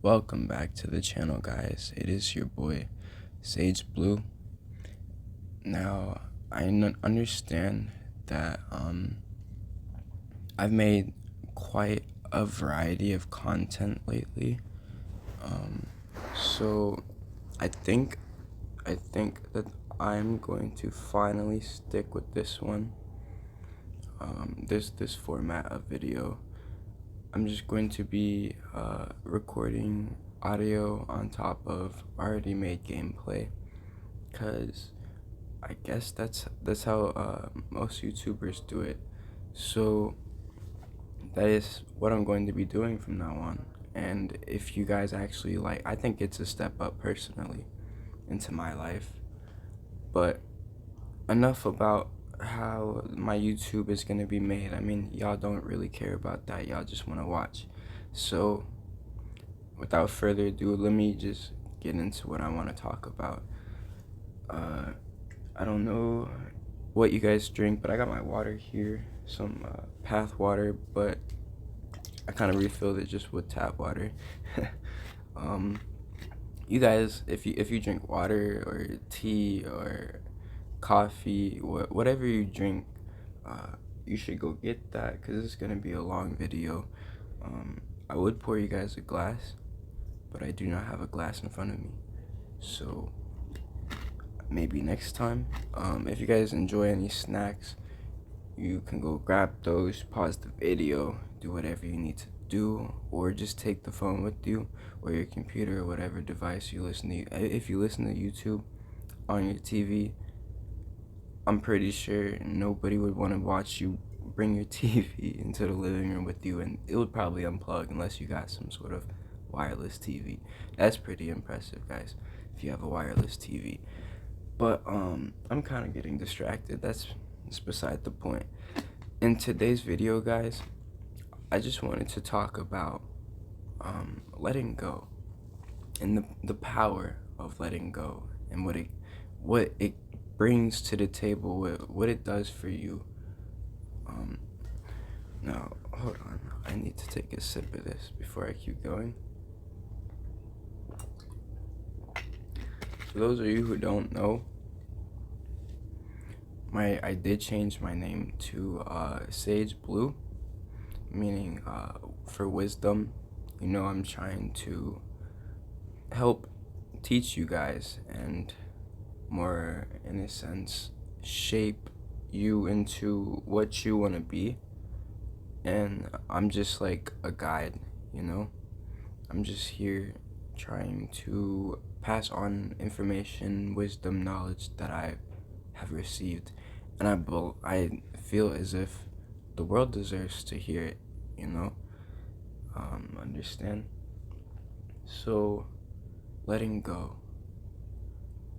Welcome back to the channel, guys. It is your boy Sage Blue. Now I understand that I've made quite a variety of content lately, so I think that I'm going to finally stick with this one. This format of video. I'm just going to be recording audio on top of already made gameplay, because I guess that's how most YouTubers do it. So that is what I'm going to be doing from now on. And if you guys actually like, I think it's a step up personally into my life. But enough about how my YouTube is gonna be made. I mean, y'all don't really care about that. Y'all just want to watch. So without further ado, let me just get into what I want to talk about. I don't know what you guys drink, but I got my water here, some path water, but I kind of refilled it just with tap water. You guys, if you drink water or tea or coffee, whatever you drink, you should go get that, because it's gonna be a long video. I would pour you guys a glass, but I do not have a glass in front of me, so maybe next time. If you guys enjoy any snacks, you can go grab those, pause the video, do whatever you need to do, or just take the phone with you or your computer or whatever device you listen to. If you listen to YouTube on your TV, I'm pretty sure nobody would want to watch you bring your TV into the living room with you, and it would probably unplug unless you got some sort of wireless TV. That's pretty impressive, guys, if you have a wireless TV. But I'm kind of getting distracted. That's beside the point. In today's video, guys, I just wanted to talk about letting go, and the power of letting go, and what it brings to the table, what it does for you. Now, hold on. I need to take a sip of this before I keep going. For those of you who don't know, I did change my name to Sage Blue, meaning for wisdom. You know, I'm trying to help teach you guys, and more in a sense shape you into what you want to be. And I'm just like a guide, you know. I'm just here trying to pass on information, wisdom, knowledge that I have received, and I feel as if the world deserves to hear it, you know. Understand? So, letting go.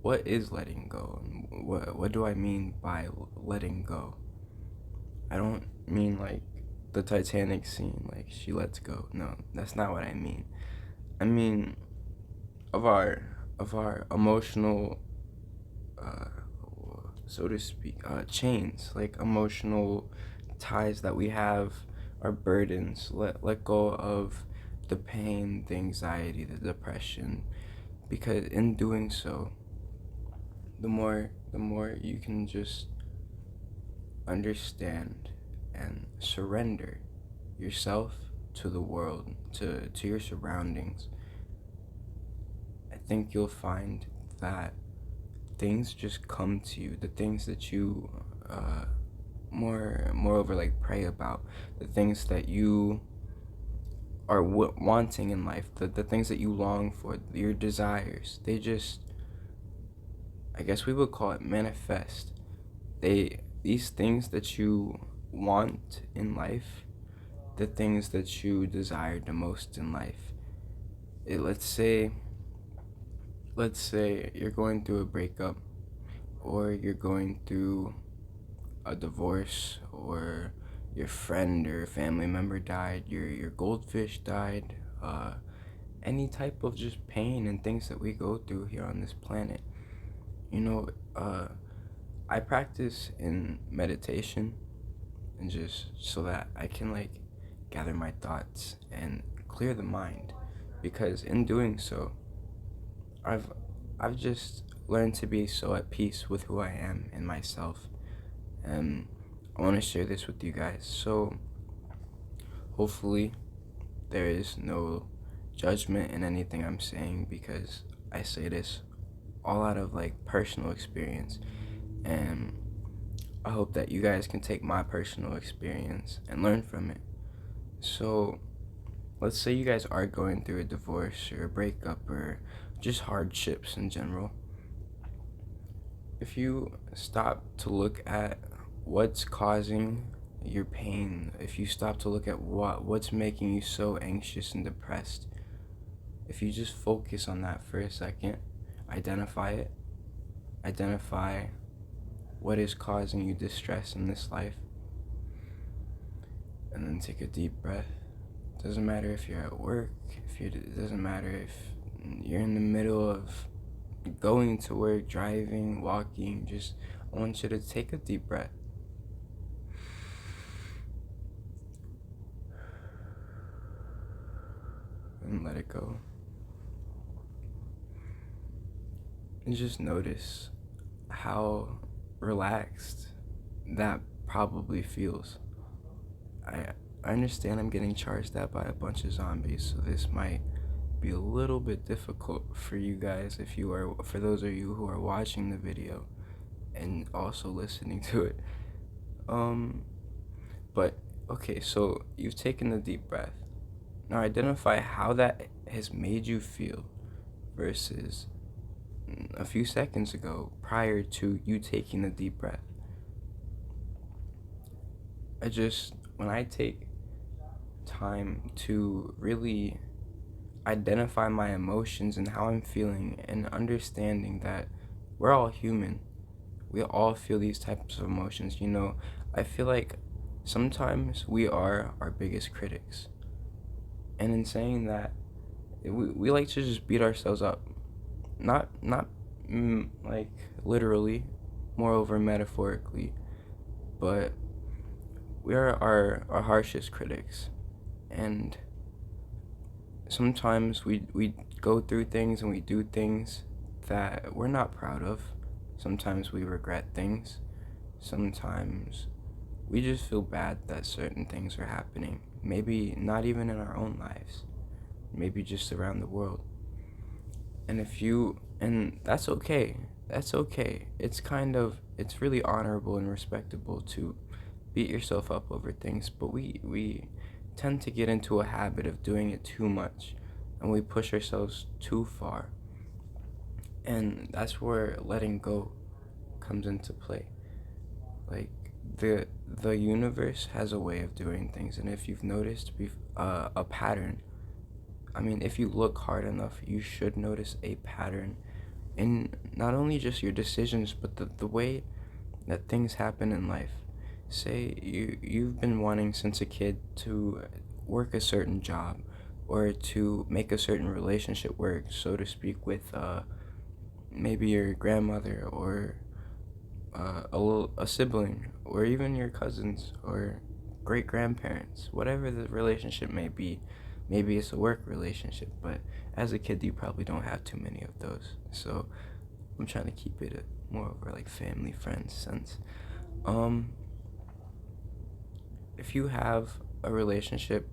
What is letting go? What do I mean by letting go? I don't mean like the Titanic scene, like she lets go. No, that's not what I mean. I mean of our emotional, so to speak, chains, like emotional ties that we have, our burdens. Let go of the pain, the anxiety, the depression, because in doing so, the more you can just understand and surrender yourself to the world, to your surroundings, I think you'll find that things just come to you. The things that you moreover like pray about, the things that you are wanting in life, the things that you long for, your desires, they just, I guess we would call it manifest. These things that you want in life, the things that you desire the most in life. Let's say you're going through a breakup, or you're going through a divorce, or your friend or family member died, your goldfish died, any type of just pain and things that we go through here on this planet. You know, I practice in meditation, and just so that I can like gather my thoughts and clear the mind, because in doing so, I've I've just learned to be so at peace with who I am and myself, and I want to share this with you guys. So hopefully there is no judgment in anything I'm saying, because I say this all out of like personal experience, and I hope that you guys can take my personal experience and learn from it. So let's say you guys are going through a divorce or a breakup or just hardships in general. If you stop to look at what's causing your pain, if you stop to look at what's making you so anxious and depressed, if you just focus on that for a second, identify it, identify what is causing you distress in this life, and then take a deep breath. Doesn't matter if you're at work, it doesn't matter if you're in the middle of going to work, driving, walking. Just, I want you to take a deep breath and let it go. And just notice how relaxed that probably feels. I understand I'm getting charged at by a bunch of zombies, so this might be a little bit difficult for you guys, for those of you who are watching the video and also listening to it. But okay, so you've taken a deep breath. Now identify how that has made you feel versus a few seconds ago prior to you taking a deep breath. When I take time to really identify my emotions and how I'm feeling, and understanding that we're all human, we all feel these types of emotions. I feel like sometimes we are our biggest critics. And in saying that, we like to just beat ourselves up. Not like literally, moreover metaphorically, but we are our harshest critics. And sometimes we go through things and we do things that we're not proud of. Sometimes we regret things. Sometimes we just feel bad that certain things are happening. Maybe not even in our own lives. Maybe just around the world. And that's okay. That's okay. It's really honorable and respectable to beat yourself up over things, but we tend to get into a habit of doing it too much, and we push ourselves too far. And that's where letting go comes into play. Like the universe has a way of doing things, and if you've noticed a pattern, I mean, if you look hard enough, you should notice a pattern in not only just your decisions, but the way that things happen in life. Say you've been wanting since a kid to work a certain job, or to make a certain relationship work, so to speak, with maybe your grandmother, or a sibling, or even your cousins or great grandparents, whatever the relationship may be. Maybe it's a work relationship, but as a kid, you probably don't have too many of those. So I'm trying to keep it more over like family, friends sense. If you have a relationship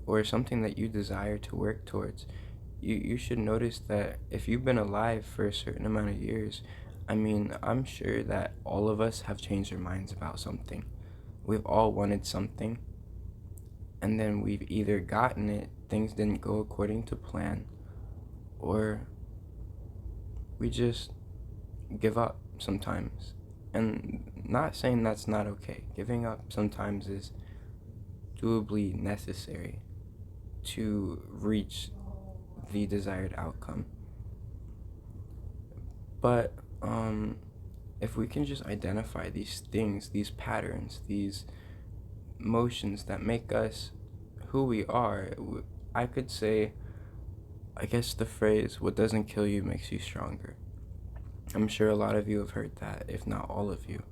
or something that you desire to work towards, you should notice that if you've been alive for a certain amount of years, I mean, I'm sure that all of us have changed our minds about something. We've all wanted something, and then we've either gotten it, things didn't go according to plan, or we just give up sometimes. And not saying that's not okay. Giving up sometimes is doably necessary to reach the desired outcome. But if we can just identify these things, these patterns, these motions that make us who we are, I could say, I guess the phrase, what doesn't kill you makes you stronger. I'm sure a lot of you have heard that, if not all of you.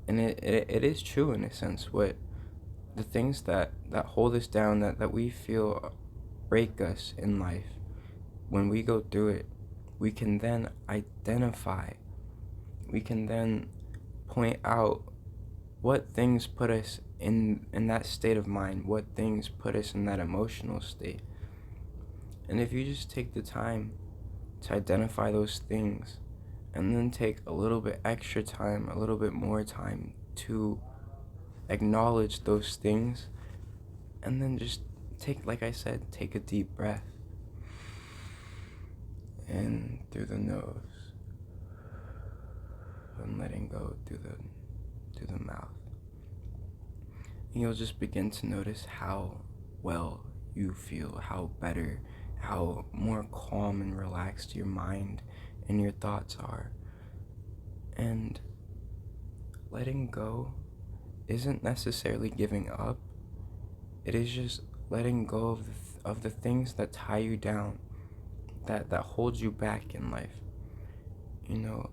And it is true in a sense. the things that hold us down, that we feel break us in life, when we go through it, we can then identify, we can then point out what things put us in that state of mind, what things put us in that emotional state. And if you just take the time to identify those things, and then take a little bit extra time, a little bit more time to acknowledge those things, and then just take, like I said, take a deep breath in through the nose and letting go through the mouth. And you'll just begin to notice how well you feel, how better, how more calm and relaxed your mind and your thoughts are. And letting go isn't necessarily giving up. It is just letting go of the things that tie you down, that hold you back in life. You know,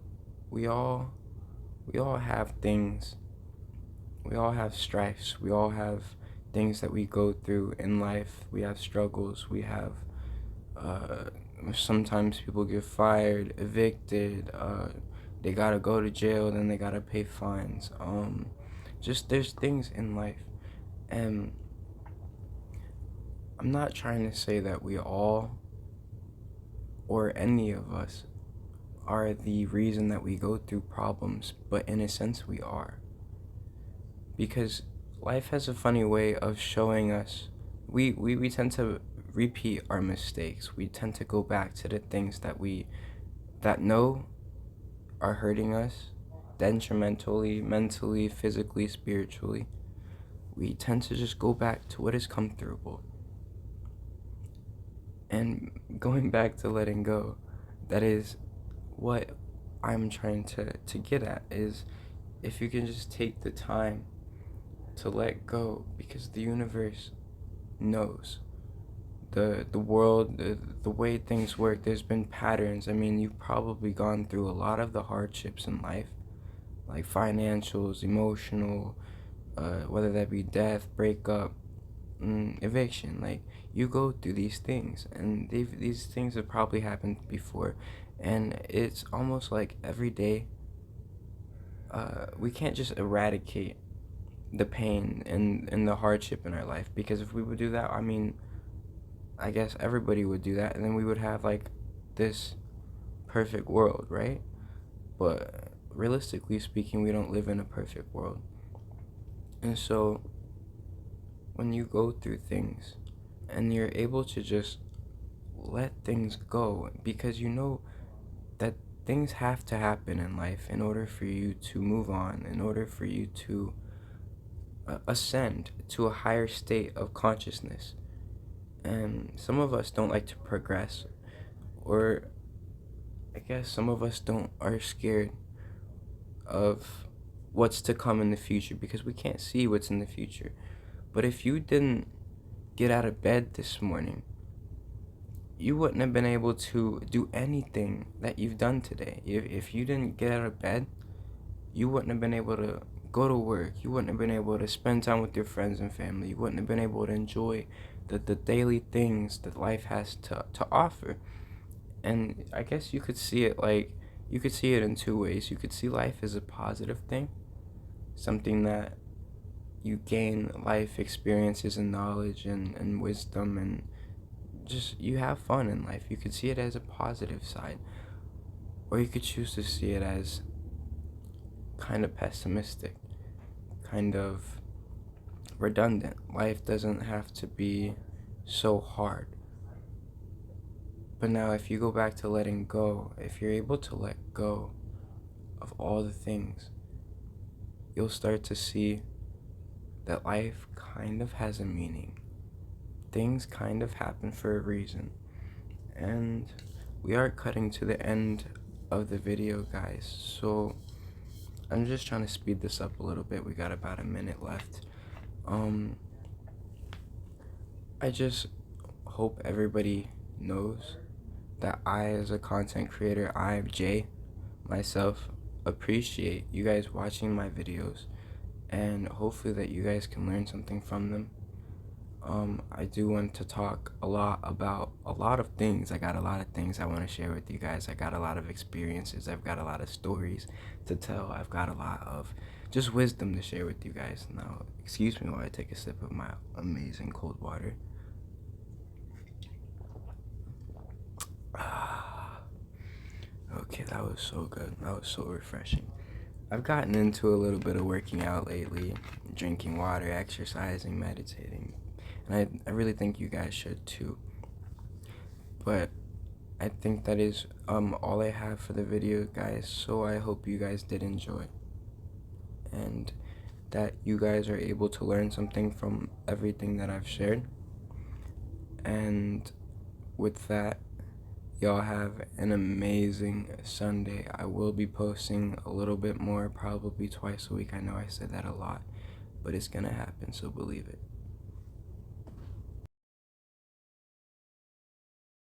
we all have things. We all have strifes. We all have things that we go through in life. We have struggles. We have sometimes people get fired, evicted, they gotta go to jail, then they gotta pay fines. Just there's things in life. And I'm not trying to say that we all, or any of us, are the reason that we go through problems, but in a sense we are. Because life has a funny way of showing us, we tend to repeat our mistakes. We tend to go back to the things that know are hurting us detrimentally, mentally, physically, spiritually. We tend to just go back to what is comfortable. And going back to letting go, that is what I'm trying to get at, is if you can just take the time to let go, because the universe knows. The world, the way things work, there's been patterns. I mean, you've probably gone through a lot of the hardships in life, like financials, emotional, whether that be death, breakup, eviction. Like, you go through these things, and these things have probably happened before, and it's almost like every day, we can't just eradicate the pain and the hardship in our life, because if we would do that, I mean, I guess everybody would do that, and then we would have like this perfect world, right? But realistically speaking, we don't live in a perfect world. And so when you go through things and you're able to just let things go, because you know that things have to happen in life in order for you to move on, in order for you to ascend to a higher state of consciousness. And some of us don't like to progress, or I guess some of us are scared of what's to come in the future, because we can't see what's in the future. But if you didn't get out of bed this morning, you wouldn't have been able to do anything that you've done today. If you didn't get out of bed, you wouldn't have been able to go to work. You wouldn't have been able to spend time with your friends and family. You wouldn't have been able to enjoy the daily things that life has to offer. And I guess you could see it in two ways. You could see life as a positive thing, something that you gain life experiences and knowledge and wisdom, and just you have fun in life. You could see it as a positive side, or you could choose to see it as kind of pessimistic, kind of redundant. Life doesn't have to be so hard. But now if you go back to letting go, if you're able to let go of all the things, you'll start to see that life kind of has a meaning. Things kind of happen for a reason. And we are cutting to the end of the video, guys. So I'm just trying to speed this up a little bit. We got about a minute left. I just hope everybody knows that I, as a content creator, Jay, myself, appreciate you guys watching my videos and hopefully that you guys can learn something from them. I do want to talk a lot about a lot of things. I got a lot of things I want to share with you guys. I got a lot of experiences. I've got a lot of stories to tell. I've got a lot of just wisdom to share with you guys. Now, excuse me while I take a sip of my amazing cold water. Okay, that was so good. That was so refreshing. I've gotten into a little bit of working out lately, drinking water, exercising, meditating, and I really think you guys should too. But I think that is all I have for the video, guys. So I hope you guys did enjoy, and that you guys are able to learn something from everything that I've shared. And with that, y'all have an amazing Sunday. I will be posting a little bit more, probably twice a week. I know I said that a lot, but it's gonna happen, so believe it.